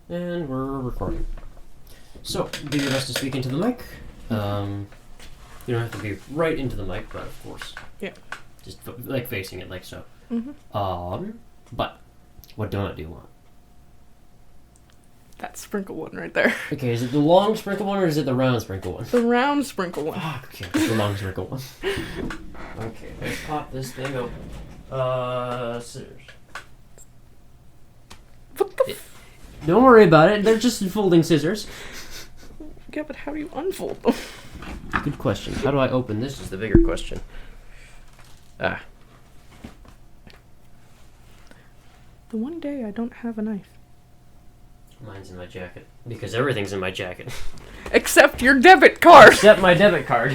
And we're recording. So, do your best to speak into the mic. You don't have to be right into the mic, but of course. Yeah. Just like facing it, like so. Mm-hmm. But what donut do you want? That sprinkle one right there. Okay, is it the long sprinkle one or is it the round sprinkle one? The round sprinkle one. Oh, okay, the long sprinkle one. Okay, let's pop this thing open. Scissors. What the Don't worry about it, they're just folding scissors. Yeah, but how do you unfold them? Good question. How do I open this is the bigger question. The one day I don't have a knife. Mine's in my jacket. Because everything's in my jacket. Except your debit card! Except my debit card.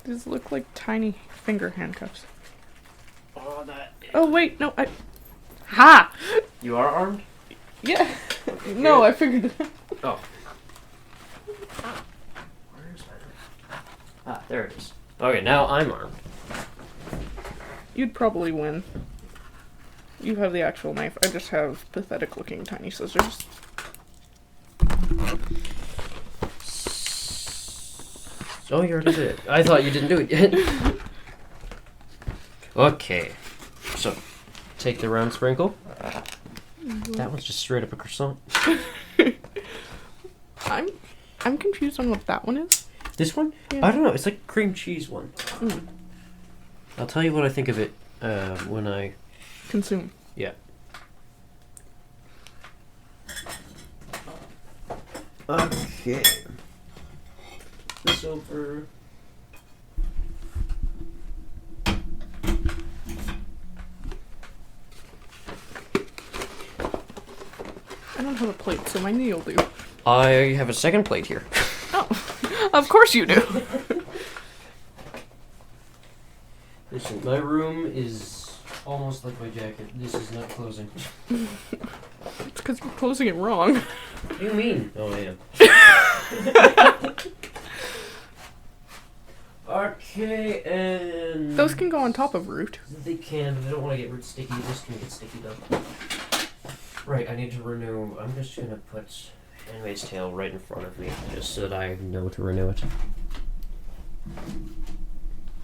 These look like tiny finger handcuffs. Oh, that. Oh, wait, no, Ha! You are armed? Yeah. No, I figured it out. Oh. Where's my... Ah, there it is. Okay, now I'm armed. You'd probably win. You have the actual knife. I just have pathetic-looking tiny scissors. Oh, you already did it. I thought you didn't do it yet. Okay. So, take the round sprinkle. That one's just straight up a croissant. I'm confused on what that one is. This one? Yeah. I don't know. It's like a cream cheese one. Mm. I'll tell you what I think of it when I... Consume. Yeah. Okay. This over. I don't have a plate, so my knee will do. I have a second plate here. Oh, of course you do. Listen, my room is almost like my jacket. This is not closing. It's because you're closing it wrong. What do you mean? Oh, I am. Okay, and... Those can go on top of root. They can, but I don't want to get root sticky. This can get sticky, though. Right, I need to renew. I'm just going to put Handmaid's Tale right in front of me, just so that I know to renew it.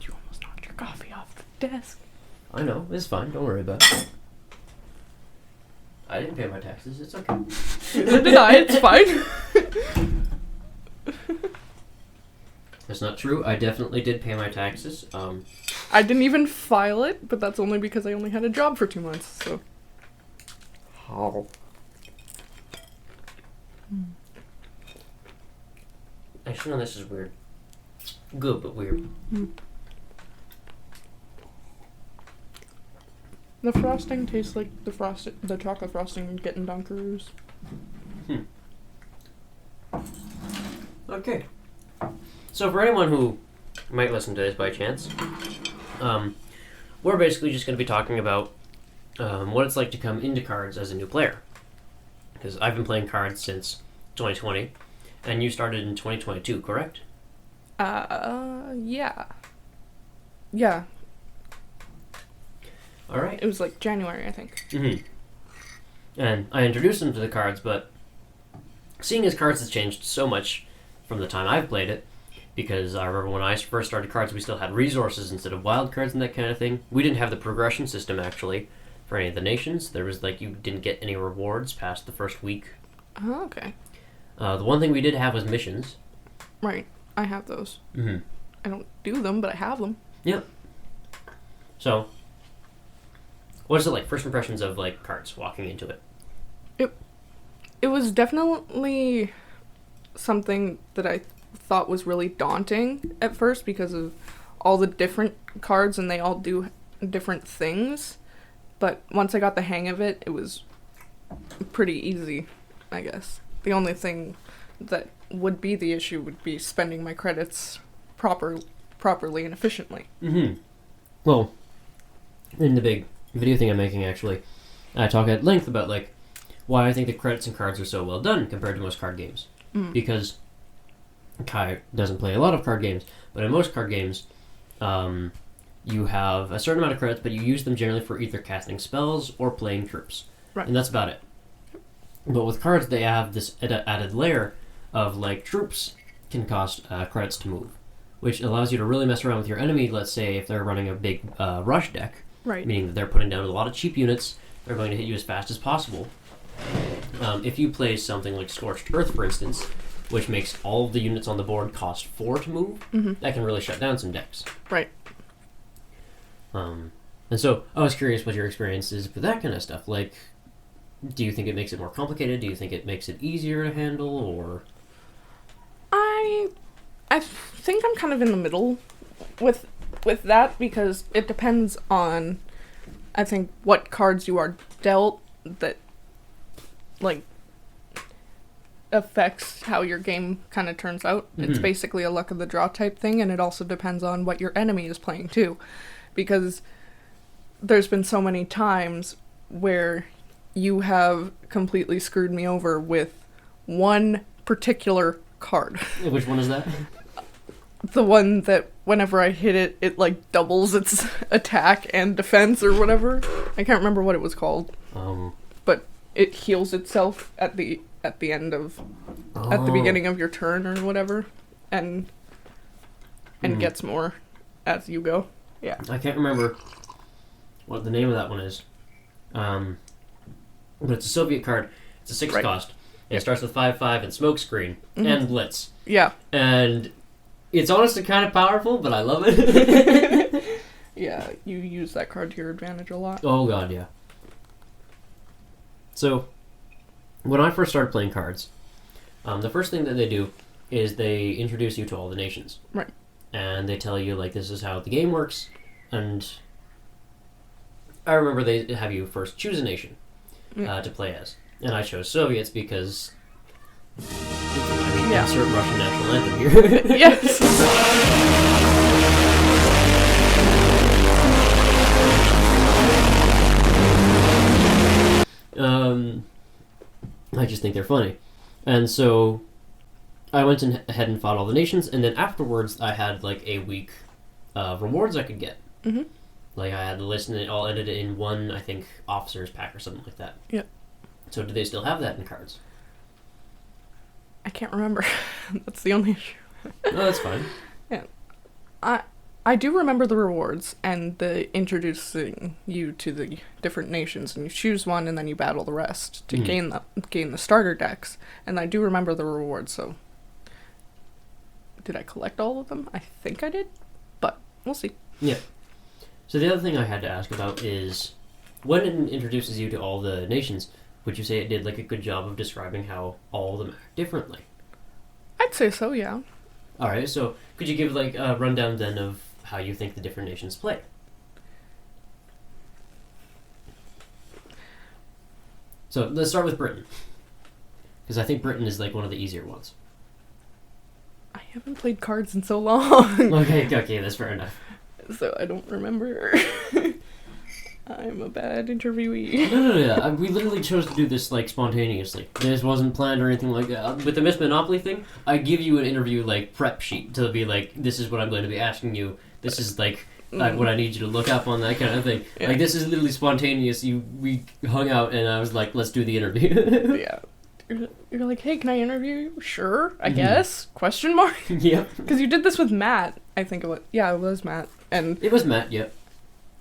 You almost knocked your coffee off the desk. I know, it's fine. Don't worry about it. I didn't pay my taxes. It's okay. Neither did I. It's fine. That's not true. I definitely did pay my taxes. I didn't even file it, but that's only because I only had a job for 2 months, so... How? Actually, no, this is weird. Good, but weird. The frosting tastes like the chocolate frosting you get in Dunkaroos. Okay. So for anyone who might listen to this by chance, we're basically just going to be talking about what it's like to come into cards as a new player. Because I've been playing cards since 2020, and you started in 2022, correct? Yeah. Yeah. All right. It was like January, I think. Mm-hmm. And I introduced them to the cards, but seeing as cards has changed so much from the time I've played it, because I remember when I first started cards, we still had resources instead of wild cards and that kind of thing. We didn't have the progression system, actually, for any of the nations. There was, like, you didn't get any rewards past the first week. Oh, okay. The one thing we did have was missions. Right. I have those. Mm-hmm. I don't do them, but I have them. Yep. So, what is it like? First impressions of, like, cards, walking into it? It was definitely something that I thought was really daunting at first because of all the different cards and they all do different things. But once I got the hang of it, it was pretty easy, I guess. The only thing that would be the issue would be spending my credits properly and efficiently. Mm-hmm. Well, in the big video thing I'm making, actually, I talk at length about, like, why I think the credits and cards are so well done compared to most card games. Mm. Because Kai doesn't play a lot of card games, but in most card games, you have a certain amount of credits, but you use them generally for either casting spells or playing troops. Right. And that's about it. But with cards, they have this added layer of, like, troops can cost credits to move, which allows you to really mess around with your enemy. Let's say if they're running a big rush deck, Right. meaning that they're putting down a lot of cheap units, they're going to hit you as fast as possible. If you play something like Scorched Earth, for instance, which makes all of the units on the board cost 4 to move, that can really shut down some decks. Right. And so I was curious what your experience is with that kind of stuff. Like, do you think it makes it more complicated? Do you think it makes it easier to handle, or? I think I'm kind of in the middle with that, because it depends on, I think, what cards you are dealt that, like, affects how your game kind of turns out. It's basically a luck of the draw type thing, and it also depends on what your enemy is playing too, because there's been so many times where you have completely screwed me over with one particular card. Which one is that? The one that whenever I hit it, it like doubles its attack and defense or whatever. I can't remember what it was called. But it heals itself at the end of at the beginning of your turn or whatever, and gets more as you go. Yeah. I can't remember what the name of that one is. But it's a Soviet card. It's a 6 cost. It starts with 5/5 and Smokescreen and Blitz. Yeah. And it's honestly kind of powerful, but I love it. Yeah, you use that card to your advantage a lot. Oh god, yeah. So, when I first started playing cards, the first thing that they do is they introduce you to all the nations. Right. And they tell you, like, this is how the game works. And I remember they have you first choose a nation to play as. And I chose Soviets because, insert Russian national anthem here. Yes. I just think they're funny. And so I went ahead and fought all the nations, and then afterwards I had like a week of rewards I could get. Mm-hmm. Like I had the list, and it all ended in one, I think, officer's pack or something like that. Yep. So do they still have that in cards? I can't remember. That's the only issue. No, that's fine. Yeah. I do remember the rewards and the introducing you to the different nations, and you choose one and then you battle the rest to gain the starter decks. And I do remember the rewards, so did I collect all of them? I think I did, but we'll see. Yeah. So the other thing I had to ask about is when it introduces you to all the nations, would you say it did like a good job of describing how all of them act differently? I'd say so, yeah. Alright, so could you give like a rundown then of how you think the different nations play? So let's start with Britain, because I think Britain is like one of the easier ones. I haven't played cards in so long. Okay, that's fair enough. So I don't remember. I'm a bad interviewee. No. We literally chose to do this like spontaneously. This wasn't planned or anything like that. With the Miss Monopoly thing, I give you an interview like prep sheet to be like, this is what I'm going to be asking you. This is like what I need you to look up on, that kind of thing. Yeah. Like this is literally spontaneous. We hung out and I was like, let's do the interview. Yeah. You're like, hey, can I interview you? Sure, I guess. Question mark. Yep. Because you did this with Matt. I think it was. Yeah, it was Matt. And it was Matt. Yep.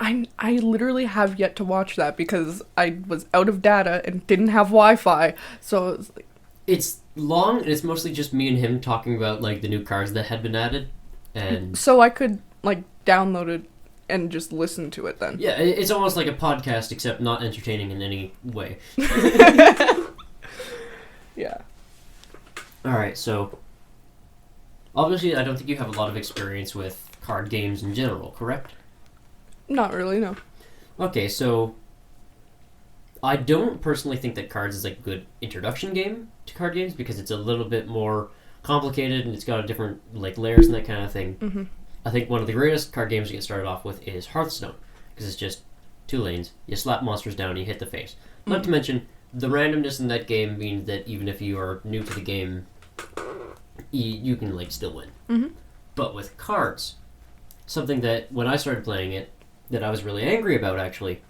I literally have yet to watch that because I was out of data and didn't have Wi-Fi, so it was like... It's long, and it's mostly just me and him talking about, like, the new cards that had been added, and... So I could, like, download it and just listen to it then. Yeah, it's almost like a podcast, except not entertaining in any way. Yeah. Alright, so... Obviously, I don't think you have a lot of experience with card games in general, correct? Not really, no. Okay, so I don't personally think that cards is like a good introduction game to card games because it's a little bit more complicated and it's got a different like layers and that kind of thing. Mm-hmm. I think one of the greatest card games to get started off with is Hearthstone because it's just 2 lanes. You slap monsters down, you hit the face. Mm-hmm. Not to mention the randomness in that game means that even if you are new to the game, you can like still win. Mm-hmm. But with cards, something that when I started playing it, that I was really angry about actually,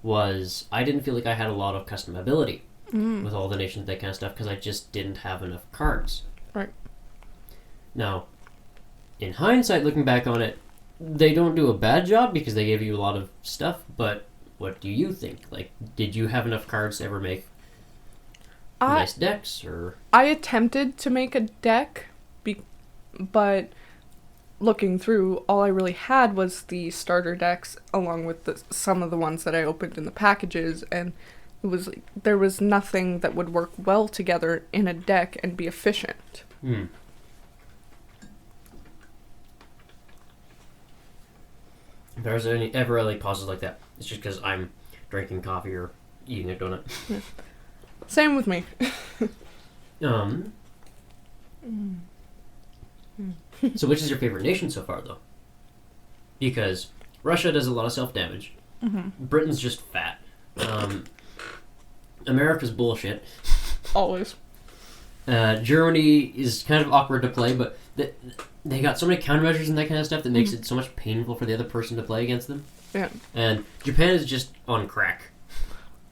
was I didn't feel like I had a lot of customability with all the nations, that kind of stuff, because I just didn't have enough cards. Right. Now, in hindsight, looking back on it, they don't do a bad job because they gave you a lot of stuff, but what do you think? Like, did you have enough cards to ever make nice decks, or... I attempted to make a deck, but looking through, all I really had was the starter decks along with some of the ones that I opened in the packages, and it was like, there was nothing that would work well together in a deck and be efficient. Hmm. If there's ever any pauses like that, it's just because I'm drinking coffee or eating a donut. Yeah. Same with me. So which is your favorite nation so far, though? Because Russia does a lot of self-damage. Mm-hmm. Britain's just fat. America's bullshit. Always. Germany is kind of awkward to play, but they got so many countermeasures and that kind of stuff that makes it so much painful for the other person to play against them. Yeah. And Japan is just on crack.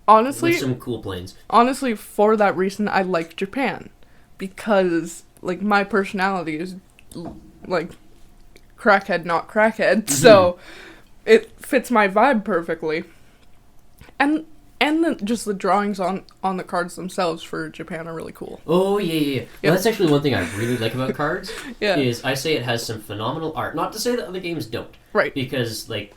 Honestly, with some cool planes. Honestly, for that reason, I like Japan. Because, like, my personality is, like, crackhead, not crackhead. Mm-hmm. So, it fits my vibe perfectly. And just the drawings on the cards themselves for Japan are really cool. Oh, yeah. Well, that's actually one thing I really like about cards. Yeah. Is I say it has some phenomenal art. Not to say that other games don't. Right. Because, like,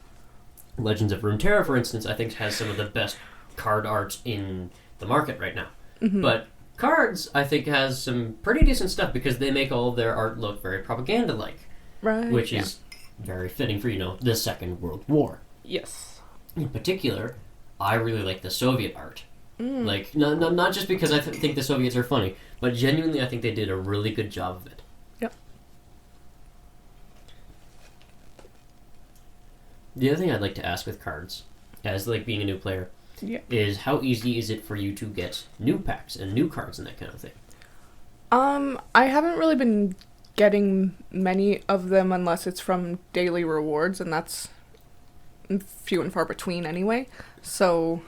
Legends of Runeterra, for instance, I think has some of the best card art in the market right now. Mm-hmm. But cards, I think, has some pretty decent stuff because they make all of their art look very propaganda-like. Right. Which is very fitting for, the Second World War. Yes. In particular, I really like the Soviet art. Like, not just because I think the Soviets are funny, but genuinely I think they did a really good job of it. Yep. The other thing I'd like to ask with cards, as like being a new player, is how easy is it for you to get new packs and new cards and that kind of thing? I haven't really been getting many of them unless it's from daily rewards, and that's few and far between anyway. So,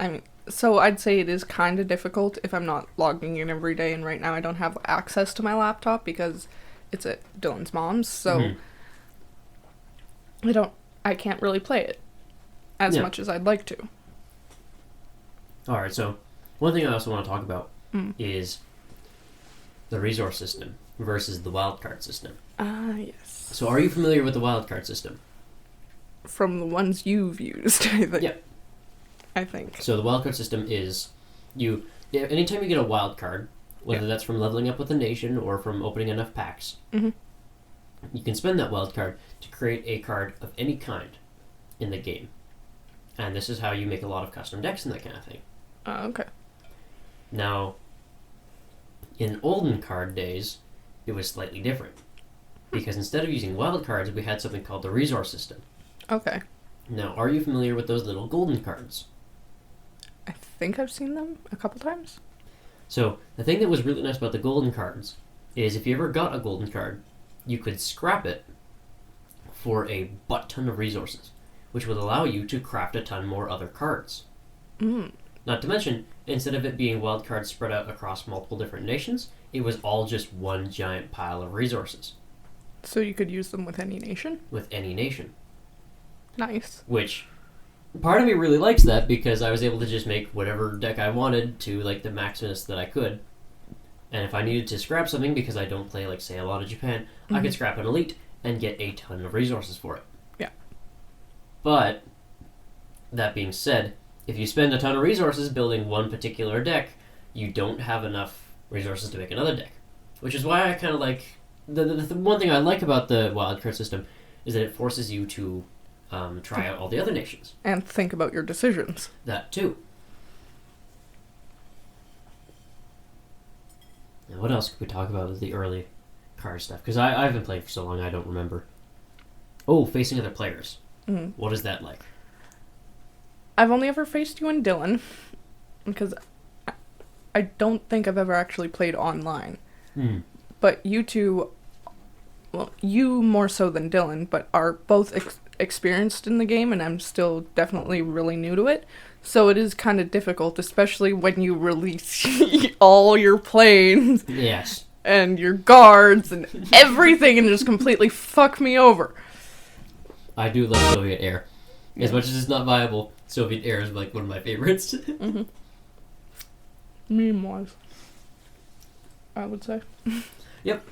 I'd say it is kind of difficult if I'm not logging in every day, and right now I don't have access to my laptop because it's at Dylan's mom's, so I can't really play it as much as I'd like to. Alright, so one thing I also want to talk about is the resource system versus the wildcard system. Yes. So are you familiar with the wildcard system? From the ones you've used, I think. Yeah. I think. So the wildcard system is anytime you get a wild card, whether that's from leveling up with a nation or from opening enough packs, you can spend that wild card to create a card of any kind in the game. And this is how you make a lot of custom decks and that kind of thing. Okay. Now, in olden card days, it was slightly different. Because instead of using wild cards, we had something called the resource system. Okay. Now, are you familiar with those little golden cards? I think I've seen them a couple times. So, the thing that was really nice about the golden cards is if you ever got a golden card, you could scrap it for a butt-ton of resources, which would allow you to craft a ton more other cards. Not to mention, instead of it being wild cards spread out across multiple different nations, it was all just one giant pile of resources. So you could use them with any nation? With any nation. Nice. Which, part of me really likes that because I was able to just make whatever deck I wanted to, like, the maximus that I could. And if I needed to scrap something, because I don't play, like, say, a lot of Japan, I could scrap an elite and get a ton of resources for it. Yeah. But, that being said, if you spend a ton of resources building one particular deck, you don't have enough resources to make another deck. Which is why I kind of like... The one thing I like about the wildcard system is that it forces you to try out all the other nations. And think about your decisions. That too. Now, what else could we talk about with the early card stuff? Because I've been playing for so long, I don't remember. Oh, facing other players. What is that like? I've only ever faced you and Dylan, because I don't think I've ever actually played online. Mm. But you two, well, you more so than Dylan, but are both experienced in the game, and I'm still definitely really new to it. So it is kind of difficult, especially when you release all your planes Yes. and your guards and everything and just completely fuck me over. I do love Soviet Air. As much as it's not viable, Soviet Air is like one of my favorites. Mm-hmm. Meme-wise, I would say. Yep.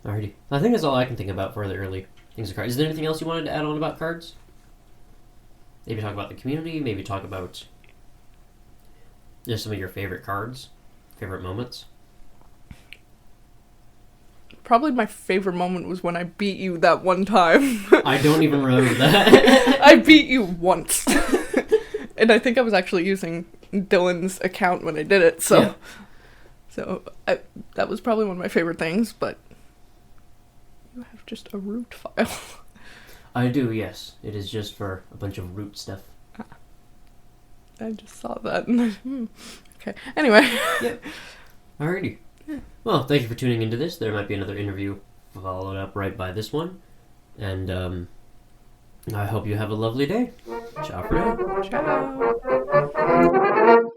Alrighty. I think that's all I can think about for the early things of cards. Is there anything else you wanted to add on about cards? Maybe talk about the community, maybe talk about just some of your favorite cards, favorite moments. Probably my favorite moment was when I beat you that one time. I don't even remember that. I beat you once. And I think I was actually using Dylan's account when I did it, so... Yeah. So, that was probably one of my favorite things, but... You have just a root file. I do, yes. It is just for a bunch of root stuff. I just saw that and okay. Anyway. Yep. Alrighty. Yeah. Well, thank you for tuning into this. There might be another interview followed up right by this one. And, I hope you have a lovely day. Ciao for now. Ciao.